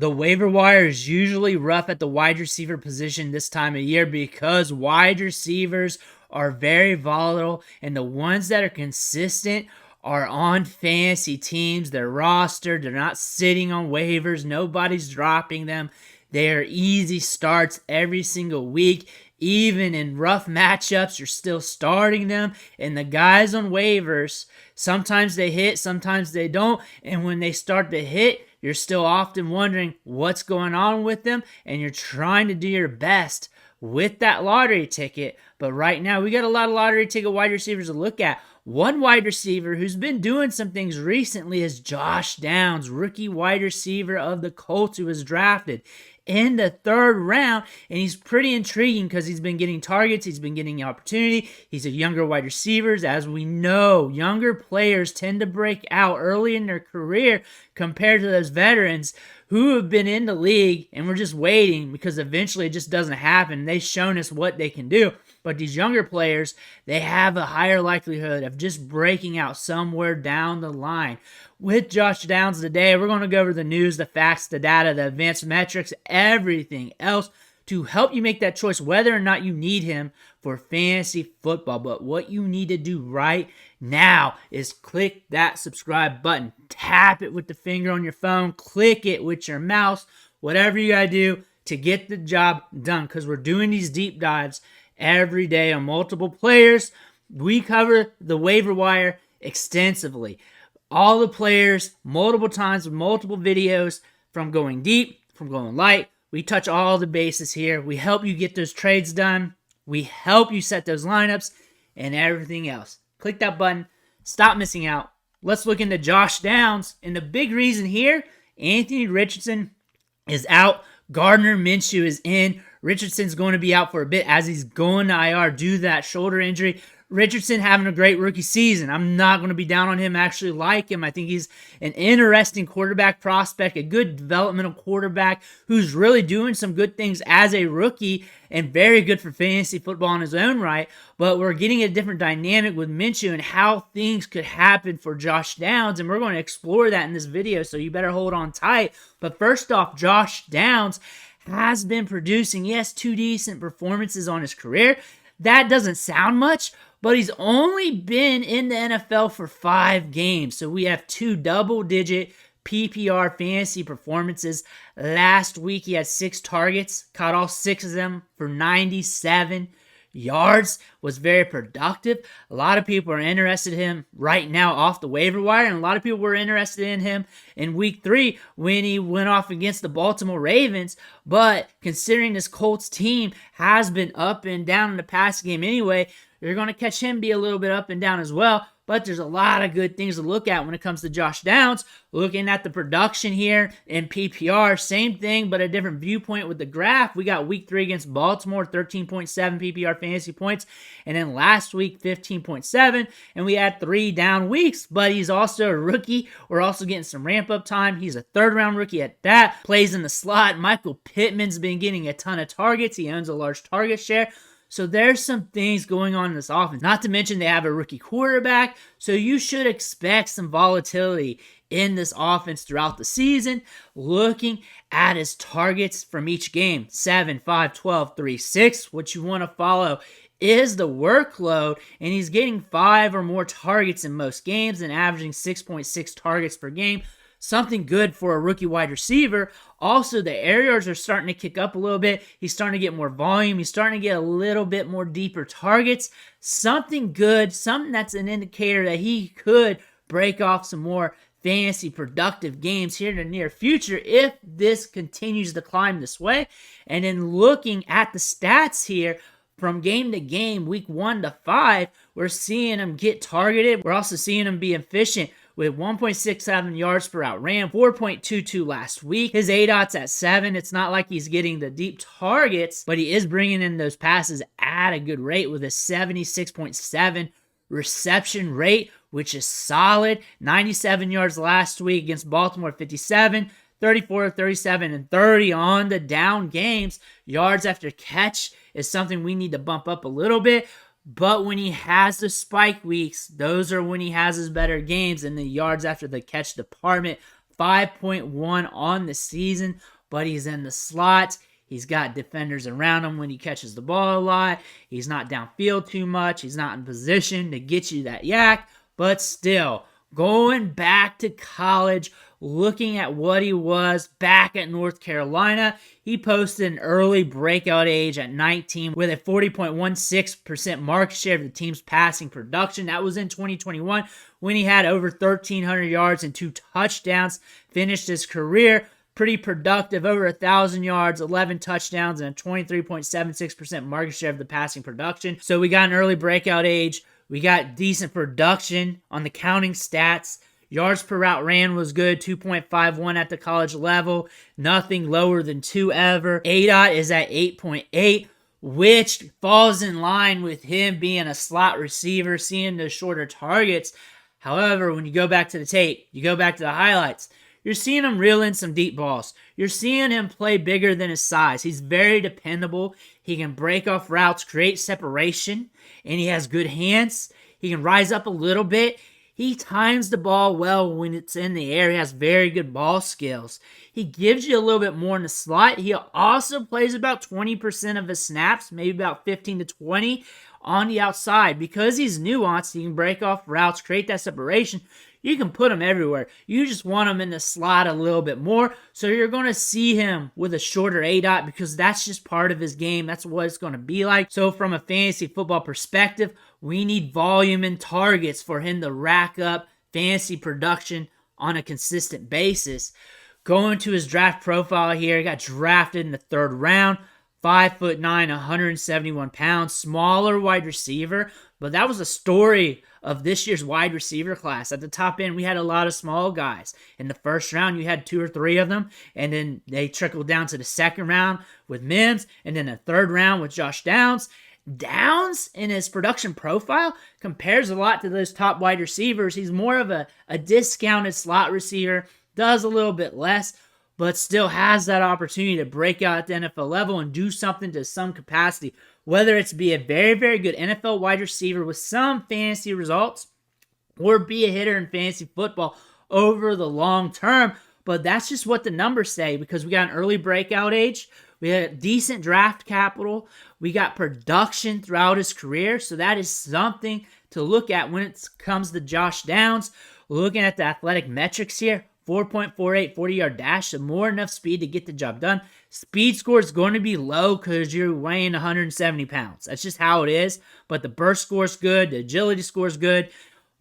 The waiver wire is usually rough at the wide receiver position this time of year because wide receivers are very volatile, and the ones that are consistent are on fantasy teams. They're rostered. They're not sitting on waivers. Nobody's dropping them. They are easy starts every single week. Even in rough matchups, you're still starting them. And the guys on waivers, sometimes they hit, sometimes they don't. And when they start to hit, you're still often wondering what's going on with them. And you're trying to do your best with that lottery ticket. But right now, we got a lot of lottery ticket wide receivers to look at. One wide receiver who's been doing some things recently is Josh Downs, rookie wide receiver of the Colts, who was drafted in the 3rd round, and he's pretty intriguing because he's been getting targets, he's been getting opportunity, he's a younger wide receiver. As we know, younger players tend to break out early in their career compared to those veterans who have been in the league, and we're just waiting because eventually it just doesn't happen. They've shown us what they can do. But these younger players, they have a higher likelihood of just breaking out somewhere down the line. With Josh Downs today, we're going to go over the news, the facts, the data, the advanced metrics, everything else to help you make that choice whether or not you need him for fantasy football. But what you need to do right now is click that subscribe button. Tap it with the finger on your phone. Click it with your mouse. Whatever you got to do to get the job done, because we're doing these deep dives every day on multiple players. We cover the waiver wire extensively. All the players, multiple times with multiple videos, from going deep, from going light. We touch all the bases here. We help you get those trades done. We help you set those lineups and everything else. Click that button. Stop missing out. Let's look into Josh Downs. And the big reason here, Anthony Richardson is out. Gardner Minshew is in. Richardson's going to be out for a bit as he's going to IR due to that shoulder injury. Richardson having a great rookie season. I'm not going to be down on him. I actually like him. I think he's an interesting quarterback prospect, a good developmental quarterback who's really doing some good things as a rookie and very good for fantasy football in his own right. But we're getting a different dynamic with Minshew and how things could happen for Josh Downs, and we're going to explore that in this video, so you better hold on tight. But first off, Josh Downs has been producing, yes, 2 decent performances on his career. That doesn't sound much, but he's only been in the NFL for 5 games. So we have 2 double-digit PPR fantasy performances. Last week, he had 6 targets, caught all 6 of them for 97 yards, was very productive. A lot of people are interested in him right now off the waiver wire, and a lot of people were interested in him in week 3 when he went off against the Baltimore Ravens. But considering this Colts team has been up and down in the past game anyway, you're going to catch him be a little bit up and down as well. But there's a lot of good things to look at when it comes to Josh Downs. Looking at the production here in PPR, same thing, but a different viewpoint with the graph. We got week 3 against Baltimore, 13.7 PPR fantasy points. And then last week, 15.7. And we had 3 down weeks, but he's also a rookie. We're also getting some ramp-up time. He's a 3rd-round rookie at that. Plays in the slot. Michael Pittman's been getting a ton of targets. He owns a large target share. So there's some things going on in this offense. Not to mention they have a rookie quarterback, so you should expect some volatility in this offense throughout the season. Looking at his targets from each game, 7, 5, 12, 3, 6. What you want to follow is the workload, and he's getting 5 or more targets in most games and averaging 6.6 targets per game. Something good for a rookie wide receiver. Also, the air yards are starting to kick up a little bit. He's starting to get more volume. He's starting to get a little bit more deeper targets. Something good, something that's an indicator that he could break off some more fantasy productive games here in the near future if this continues to climb this way. And then looking at the stats here, from game to game, week 1 to 5, we're seeing him get targeted. We're also seeing him be efficient with 1.67 yards per out ran, 4.22 last week. His ADOT's at 7. It's not like he's getting the deep targets, but he is bringing in those passes at a good rate with a 76.7 reception rate, which is solid. 97 yards last week against Baltimore, 57. 34, 37, and 30 on the down games. Yards after catch is something we need to bump up a little bit. But when he has the spike weeks, those are when he has his better games in the yards after the catch department. 5.1 on the season, but he's in the slot. He's got defenders around him when he catches the ball a lot. He's not downfield too much. He's not in position to get you that yak. But still, going back to college, looking at what he was back at North Carolina, he posted an early breakout age at 19 with a 40.16% market share of the team's passing production. That was in 2021 when he had over 1,300 yards and 2 touchdowns. Finished his career pretty productive, over 1,000 yards, 11 touchdowns, and a 23.76% market share of the passing production. So we got an early breakout age. We got decent production on the counting stats. Yards per route ran was good, 2.51 at the college level. Nothing lower than 2 ever. ADOT is at 8.8, which falls in line with him being a slot receiver, seeing the shorter targets. However, when you go back to the tape, you go back to the highlights, you're seeing him reel in some deep balls. You're seeing him play bigger than his size. He's very dependable. He can break off routes, create separation, and he has good hands. He can rise up a little bit. He times the ball well when it's in the air. He has very good ball skills. He gives you a little bit more in the slot. He also plays about 20% of his snaps, maybe about 15 to 20 on the outside. Because he's nuanced, he can break off routes, create that separation. You can put him everywhere. You just want him in the slot a little bit more. So you're going to see him with a shorter ADOT because that's just part of his game. That's what it's going to be like. So from a fantasy football perspective, we need volume and targets for him to rack up fantasy production on a consistent basis. Going to his draft profile here, he got drafted in the 3rd round. 5'9", 171 pounds, smaller wide receiver, but that was a story of this year's wide receiver class. At the top end, we had a lot of small guys. In the 1st round, you had 2 or 3 of them, and then they trickled down to the 2nd round with Mims, and then the 3rd round with Josh Downs. Downs in his production profile compares a lot to those top wide receivers. He's more of a discounted slot receiver, does a little bit less, but still has that opportunity to break out at the NFL level and do something to some capacity, whether it's be a very, very good NFL wide receiver with some fantasy results or be a hitter in fantasy football over the long term. But that's just what the numbers say because we got an early breakout age. We had decent draft capital. We got production throughout his career. So that is something to look at when it comes to Josh Downs. Looking at the athletic metrics here, 4.48 40-yard dash, so more enough speed to get the job done. Speed score is going to be low because you're weighing 170 pounds. That's just how it is. But the burst score is good. The agility score is good.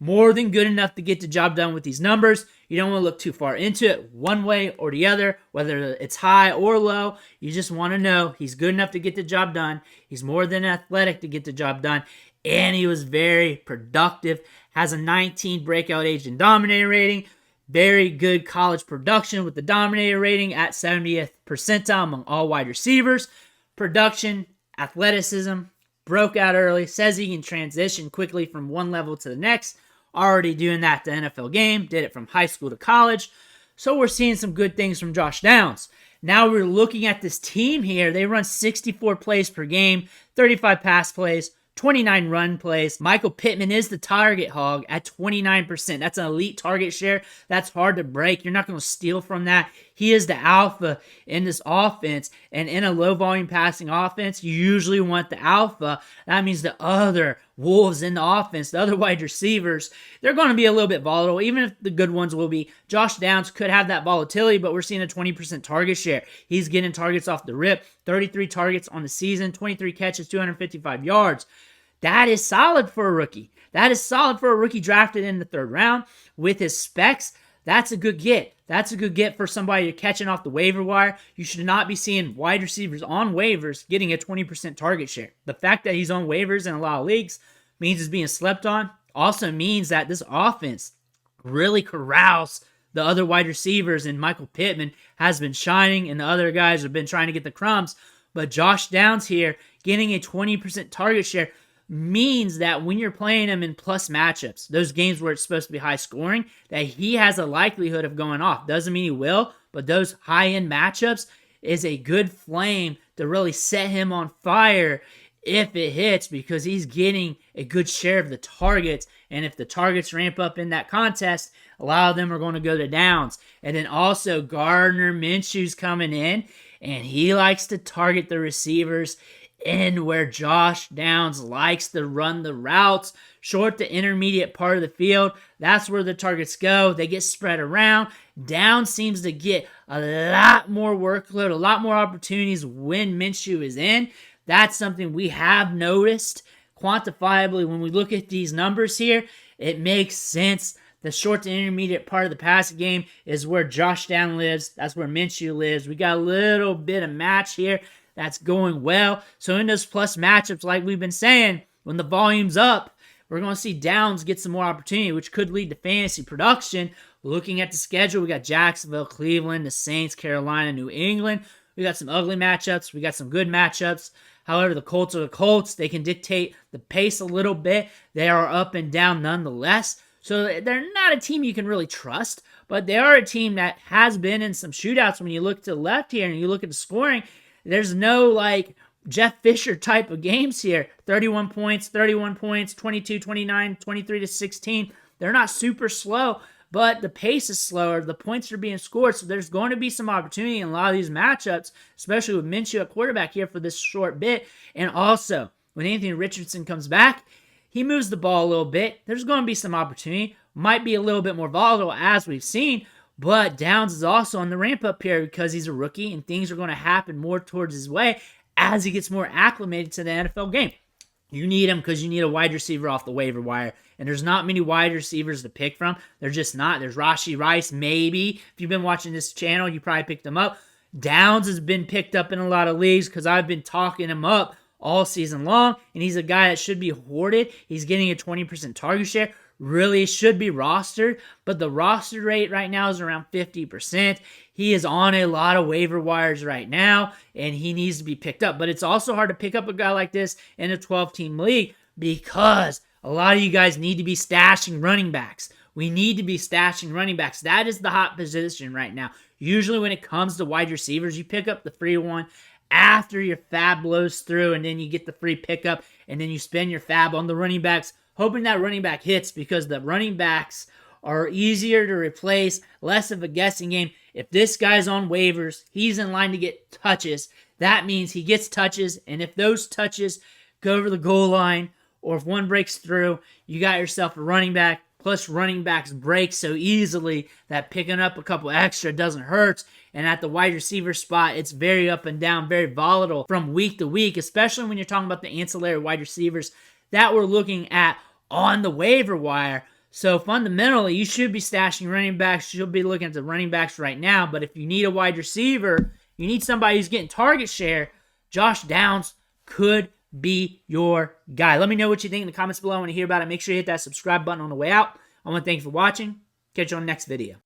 More than good enough to get the job done with these numbers. You don't want to look too far into it one way or the other, whether it's high or low. You just want to know he's good enough to get the job done. He's more than athletic to get the job done. And he was very productive. Has a 19 breakout age and dominator rating. Very good college production with the dominator rating at 70th percentile among all wide receivers. Production, athleticism, broke out early, says he can transition quickly from one level to the next. Already doing that the NFL game, did it from high school to college. So we're seeing some good things from Josh Downs. Now we're looking at this team here. They run 64 plays per game, 35 pass plays, 29 run plays. Michael Pittman is the target hog at 29%. That's an elite target share. That's hard to break. You're not going to steal from that. He is the alpha in this offense. And in a low volume passing offense, you usually want the alpha. That means the other wolves in the offense, the other wide receivers, they're going to be a little bit volatile, even if the good ones will be. Josh Downs could have that volatility, but we're seeing a 20% target share. He's getting targets off the rip, 33 targets on the season, 23 catches, 255 yards. That is solid for a rookie. That is solid for a rookie drafted in the 3rd round. With his specs, that's a good get. That's a good get for somebody you're catching off the waiver wire. You should not be seeing wide receivers on waivers getting a 20% target share. The fact that he's on waivers in a lot of leagues means he's being slept on. Also means that this offense really corrals the other wide receivers, and Michael Pittman has been shining, and the other guys have been trying to get the crumbs. But Josh Downs here getting a 20% target share means that when you're playing him in plus matchups, those games where it's supposed to be high scoring, that he has a likelihood of going off. Doesn't mean he will, but those high-end matchups is a good flame to really set him on fire if it hits because he's getting a good share of the targets And if the targets ramp up in that contest, a lot of them are going to go to Downs. And then also Gardner Minshew's coming in, and he likes to target the receivers in where Josh Downs likes to run the routes, short to intermediate part of the field. That's where the targets go. They get spread around. Downs seems to get a lot more workload, a lot more opportunities when Minshew is in. That's something we have noticed quantifiably when we look at these numbers here. It makes sense. The short to intermediate part of the passing game is where Josh Downs lives. That's where Minshew lives. We got a little bit of match here that's going well. So in those plus matchups, like we've been saying, when the volume's up, we're going to see Downs get some more opportunity, which could lead to fantasy production. Looking at the schedule, we got Jacksonville, Cleveland, the Saints, Carolina, New England. We got some ugly matchups. We got some good matchups. However, the Colts are the Colts. They can dictate the pace a little bit. They are up and down nonetheless. So they're not a team you can really trust, but they are a team that has been in some shootouts. When you look to the left here and you look at the scoring, there's no like Jeff Fisher type of games here. 31 points, 22, 29, 23-16. They're not super slow, but the pace is slower. The points are being scored, so there's going to be some opportunity in a lot of these matchups, especially with Minshew at quarterback here for this short bit. And also, when Anthony Richardson comes back, he moves the ball a little bit. There's going to be some opportunity. Might be a little bit more volatile as we've seen, but Downs is also on the ramp-up here because he's a rookie, and things are going to happen more towards his way as he gets more acclimated to the NFL game. You need him because you need a wide receiver off the waiver wire, and there's not many wide receivers to pick from. They're just not. There's Rashee Rice, maybe. If you've been watching this channel, you probably picked him up. Downs has been picked up in a lot of leagues because I've been talking him up all season long, and he's a guy that should be hoarded. He's getting a 20% target share. Really should be rostered, but the roster rate right now is around 50%. He is on a lot of waiver wires right now, and he needs to be picked up. But it's also hard to pick up a guy like this in a 12-team league because a lot of you guys need to be stashing running backs. We need to be stashing running backs. That is the hot position right now. Usually when it comes to wide receivers, you pick up the free one after your fab blows through, and then you get the free pickup, and then you spend your fab on the running backs, hoping that running back hits because the running backs are easier to replace, less of a guessing game. If this guy's on waivers, he's in line to get touches. That means he gets touches, and if those touches go over the goal line, or if one breaks through, you got yourself a running back. Plus, running backs break so easily that picking up a couple extra doesn't hurt. And at the wide receiver spot, it's very up and down, very volatile from week to week, especially when you're talking about the ancillary wide receivers that we're looking at on the waiver wire. So fundamentally, you should be stashing running backs. You should be looking at the running backs right now. But if you need a wide receiver, you need somebody who's getting target share, Josh Downs could be your guy. Let me know what you think in the comments below. I want to hear about it. Make sure you hit that subscribe button on the way out. I want to thank you for watching. Catch you on the next video.